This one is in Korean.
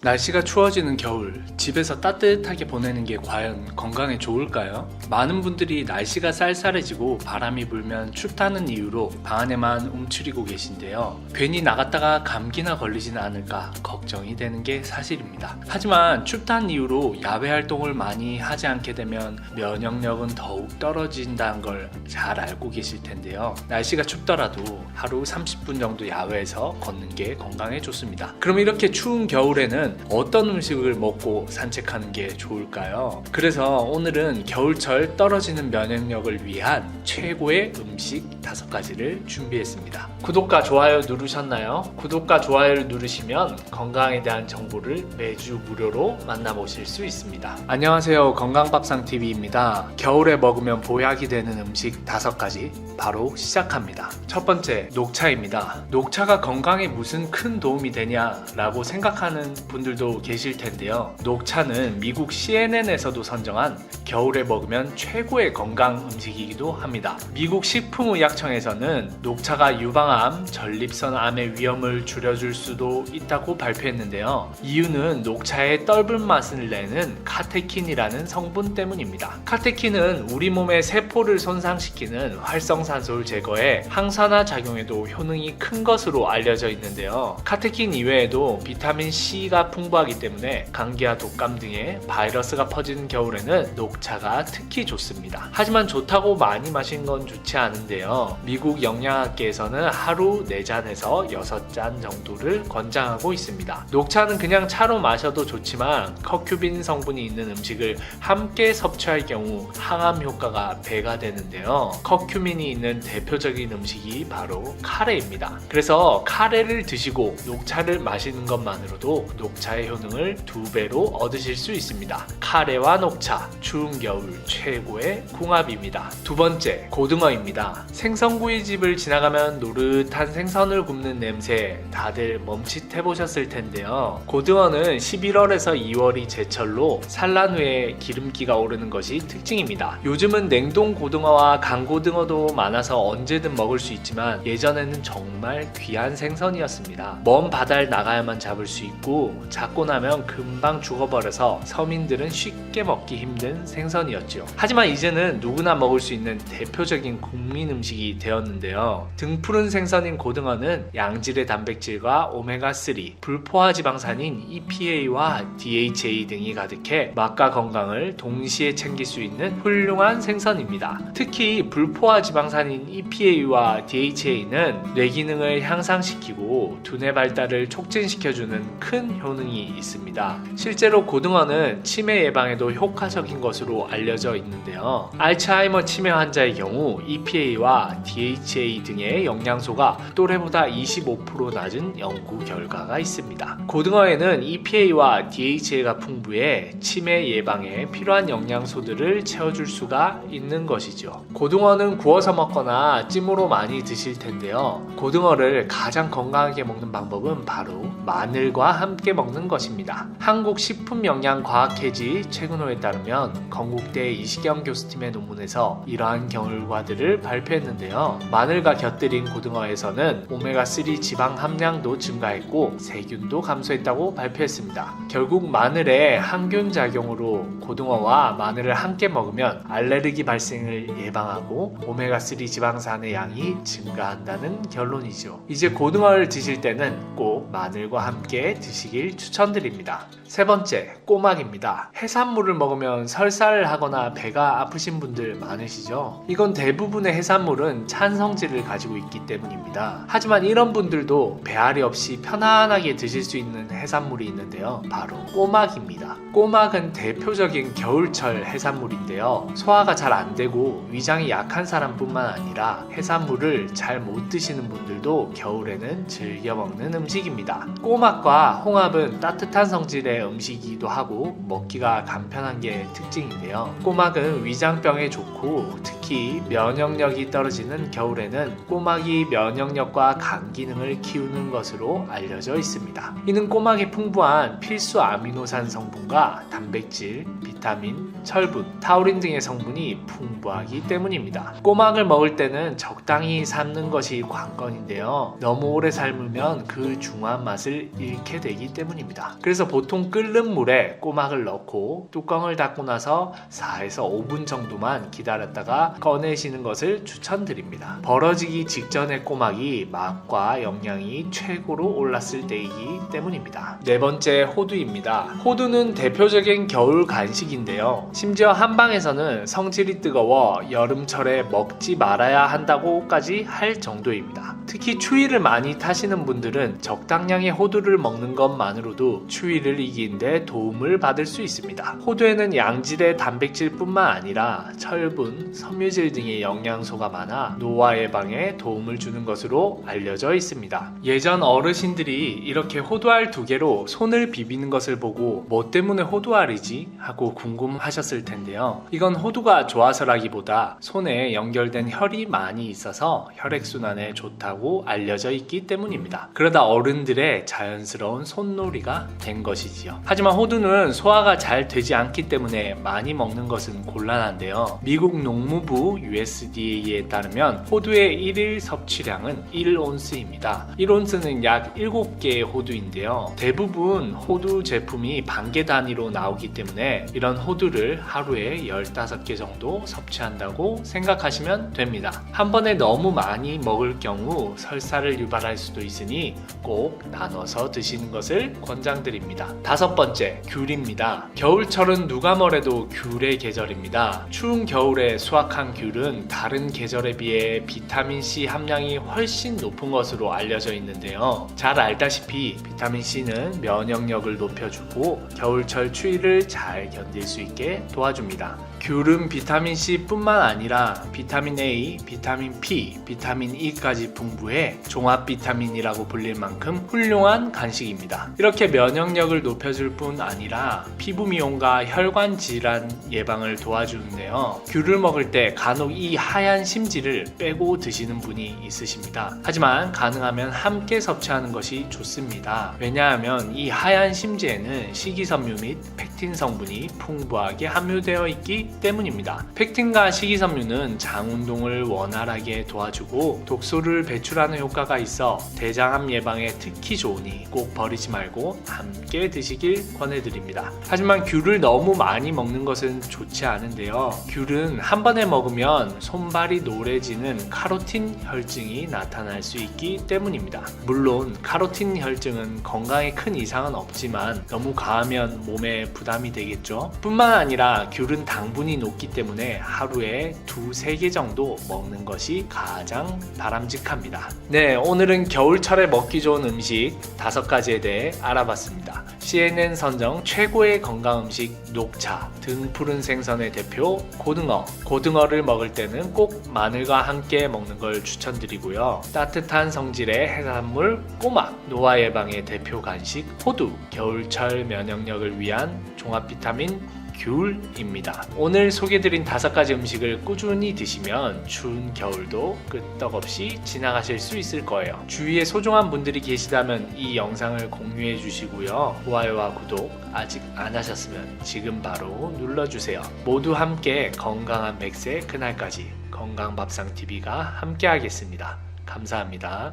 날씨가 추워지는 겨울, 집에서 따뜻하게 보내는 게 과연 건강에 좋을까요? 많은 분들이 날씨가 쌀쌀해지고 바람이 불면 춥다는 이유로 방 안에만 움츠리고 계신데요. 괜히 나갔다가 감기나 걸리지는 않을까 걱정이 되는 게 사실입니다. 하지만 춥다는 이유로 야외 활동을 많이 하지 않게 되면 면역력은 더욱 떨어진다는 걸 잘 알고 계실 텐데요. 날씨가 춥더라도 하루 30분 정도 야외에서 걷는 게 건강에 좋습니다. 그럼 이렇게 추운 겨울에는 어떤 음식을 먹고 산책하는 게 좋을까요? 그래서 오늘은 겨울철 떨어지는 면역력을 위한 최고의 음식 5가지를 준비했습니다. 구독과 좋아요 누르셨나요? 구독과 좋아요를 누르시면 건강에 대한 정보를 매주 무료로 만나보실 수 있습니다. 안녕하세요, 건강밥상TV입니다. 겨울에 먹으면 보약이 되는 음식 5가지 바로 시작합니다. 첫 번째, 녹차입니다. 녹차가 건강에 무슨 큰 도움이 되냐라고 생각하는 분들도 계실 텐데요. 녹차는 미국 CNN에서도 선정한 겨울에 먹으면 최고의 건강 음식이기도 합니다. 미국 식품의약청에서는 녹차가 유방암, 전립선암의 위험을 줄여줄 수도 있다고 발표했는데요. 이유는 녹차의 떫은 맛을 내는 카테킨이라는 성분 때문입니다. 카테킨은 우리 몸의 세포를 손상시키는 활성산소를 제거해 항산화 작용에도 효능이 큰 것으로 알려져 있는데요. 카테킨 이외에도 비타민 C가 풍부하기 때문에 감기와 독감 등의 바이러스가 퍼지는 겨울에는 녹차가 특히 좋습니다. 하지만 좋다고 많이 마시는 건 좋지 않은데요. 미국 영양학계에서는 하루 4잔에서 6잔 정도를 권장하고 있습니다. 녹차는 그냥 차로 마셔도 좋지만 커큐민 성분이 있는 음식을 함께 섭취할 경우 항암 효과가 배가 되는데요. 커큐민이 있는 대표적인 음식이 바로 카레입니다. 그래서 카레를 드시고 녹차를 마시는 것만으로도 녹차의 효능을 2배로 얻으실 수 있습니다. 카레와 녹차, 추운 겨울 최고의 궁합입니다. 두 번째, 고등어입니다. 생선구이집을 지나가면 노릇한 생선을 굽는 냄새 다들 멈칫해보셨을 텐데요. 고등어는 11월에서 2월이 제철로 산란 후에 기름기가 오르는 것이 특징입니다. 요즘은 냉동 고등어와 강고등어도 많아서 언제든 먹을 수 있지만 예전에는 정말 귀한 생선이었습니다. 먼 바다를 나가야만 잡을 수 있고 잡고 나면 금방 죽어버려서 서민들은 쉽게 먹기 힘든 생선이었죠. 하지만 이제는 누구나 먹을 수 있는 대표적인 국민 음식이 되었는데요. 등푸른 생선인 고등어는 양질의 단백질과 오메가3, 불포화 지방산인 EPA와 DHA 등이 가득해 맛과 건강을 동시에 챙길 수 있는 훌륭한 생선입니다. 특히 불포화 지방산인 EPA와 DHA는 뇌 기능을 향상시키고 두뇌 발달을 촉진시켜주는 큰 효능이 있습니다. 실제로 고등어는 치매 예방에도 효과적인 것으로 알려져 있는데요. 알츠하이머 치매 환자의 경우 EPA와 DHA 등의 영양소가 또래보다 25% 낮은 연구 결과가 있습니다. 고등어에는 EPA와 DHA가 풍부해 치매 예방에 필요한 영양소들을 채워줄 수가 있는 것이죠. 고등어는 구워서 먹거나 찜으로 많이 드실 텐데요. 고등어를 가장 건강하게 먹는 방법은 바로 마늘과 함께 먹는 것입니다. 한국식품영양과학회지 최근호에 따르면 건국대 이시경 교수팀의 논문에서 이러한 결과들을 발표했는데요. 마늘과 곁들인 고등어에서는 오메가3 지방 함량도 증가했고 세균도 감소했다고 발표했습니다. 결국 마늘의 항균 작용으로 고등어와 마늘을 함께 먹으면 알레르기 발생을 예방하고 오메가3 지방산의 양이 증가한다는 결론이죠. 이제 고등어를 드실 때는 꼭 마늘과 함께 드시길 추천드립니다. 세 번째, 꼬막입니다. 해산물을 먹으면 설사를 하거나 배가 아프신 분들 많으시죠? 이건 대부분의 해산물은 찬 성질을 가지고 있기 때문입니다. 하지만 이런 분들도 배앓이 없이 편안하게 드실 수 있는 해산물이 있는데요. 바로 꼬막입니다. 꼬막은 대표적인 겨울철 해산물인데요. 소화가 잘 안 되고 위장이 약한 사람뿐만 아니라 해산물을 잘 못 드시는 분들도 겨울에는 즐겨 먹는 음식입니다. 꼬막과 홍합은 따뜻한 성질의 음식이기도 하고 먹기가 간편한 게 특징인데요. 꼬막은 위장병에 좋고 특히 면역력이 떨어지는 겨울에는 꼬막이 면역력과 간 기능을 키우는 것으로 알려져 있습니다. 이는 꼬막이 풍부한 필수 필수 아미노산 성분과 단백질, 비타민, 철분, 타우린 등의 성분이 풍부하기 때문입니다. 꼬막을 먹을 때는 적당히 삶는 것이 관건인데요. 너무 오래 삶으면 그 중후한 맛을 잃게 되기 때문입니다. 그래서 보통 끓는 물에 꼬막을 넣고 뚜껑을 닫고 나서 4에서 5분 정도만 기다렸다가 꺼내시는 것을 추천드립니다. 벌어지기 직전의 꼬막이 맛과 영양이 최고로 올랐을 때이기 때문입니다. 네 번째, 호두입니다. 호두는 대표적인 겨울 간식인데요. 심지어 한방에서는 성질이 뜨거워 여름철에 먹지 말아야 한다고까지 할 정도입니다. 특히 추위를 많이 타시는 분들은 적당량의 호두를 먹는 것만으로도 추위를 이기는 데 도움을 받을 수 있습니다. 호두에는 양질의 단백질뿐만 아니라 철분, 섬유질 등의 영양소가 많아 노화 예방에 도움을 주는 것으로 알려져 있습니다. 예전 어르신들이 이렇게 호두알 2개로 손을 비비는 것을 보고 뭐 때문에 호두알이지? 하고 궁금하셨을 텐데요. 이건 호두가 좋아서라기보다 손에 연결된 혈이 많이 있어서 혈액순환에 좋다고 알려져 있기 때문입니다. 그러다 어른들의 자연스러운 손놀이가 된 것이지요. 하지만 호두는 소화가 잘 되지 않기 때문에 많이 먹는 것은 곤란한데요. 미국 농무부 USDA에 따르면 호두의 1일 섭취량은 1온스입니다. 1온스는 약 7개의 호두인데요. 대부분 호두 제품이 반개 단위로 나오기 때문에 이런 호두를 하루에 15개 정도 섭취한다고 생각하시면 됩니다. 한 번에 너무 많이 먹을 경우 설사를 유발할 수도 있으니 꼭 나눠서 드시는 것을 권장드립니다. 5번째, 귤입니다. 겨울철은 누가 뭐래도 귤의 계절입니다. 추운 겨울에 수확한 귤은 다른 계절에 비해 비타민C 함량이 훨씬 높은 것으로 알려져 있는데요. 잘 알다시피 비타민C는 면역력을 높여주고 겨울철 추위를 잘 견딜 수 있게 도와줍니다. 귤은 비타민C 뿐만 아니라 비타민 A, 비타민 P, 비타민 E까지 풍부해 종합 비타민이라고 불릴 만큼 훌륭한 간식입니다. 이렇게 면역력을 높여줄 뿐 아니라 피부 미용과 혈관 질환 예방을 도와주는데요. 귤을 먹을 때 간혹 이 하얀 심지를 빼고 드시는 분이 있으십니다. 하지만 가능하면 함께 섭취하는 것이 좋습니다. 왜냐하면 이 하얀 심지에는 식이섬유 및 펙틴 성분이 풍부하게 함유되어 있기 때문입니다. 펙틴과 식이섬유는 장 운동을 원활하게 도와주고 독소를 배출하는 효과가 있어 대장암 예방에 특히 좋으니 꼭 버리지 말고 함께 드시길 권해드립니다. 하지만 귤을 너무 많이 먹는 것은 좋지 않은데요. 귤은 한 번에 먹으면 손발이 노래지는 카로틴 혈증이 나타날 수 있기 때문입니다. 물론 카로틴 혈증은 건강에 큰 이상은 없지만 너무 과하면 몸에 부담이 되겠죠. 뿐만 아니라 귤은 당분이 높기 때문에 하루에 2-3개 정도 먹는 것이 가장 바람직합니다. 네, 오늘은 겨울철에 먹기 좋은 음식 5가지에 대해 알아봤습니다. CNN 선정 최고의 건강 음식 녹차, 등푸른 생선의 대표 고등어. 고등어를 먹을 때는 꼭 마늘과 함께 먹는 걸 추천드리고요. 따뜻한 성질의 해산물 꼬막, 노화 예방의 대표 간식 호두, 겨울철 면역력을 위한 종합 비타민 귤입니다. 오늘 소개드린 5가지 음식을 꾸준히 드시면 추운 겨울도 끄떡없이 지나가실 수 있을 거예요. 주위에 소중한 분들이 계시다면 이 영상을 공유해 주시고요. 좋아요와 구독 아직 안 하셨으면 지금 바로 눌러주세요. 모두 함께 건강한 100세 그날까지 건강밥상TV가 함께 하겠습니다. 감사합니다.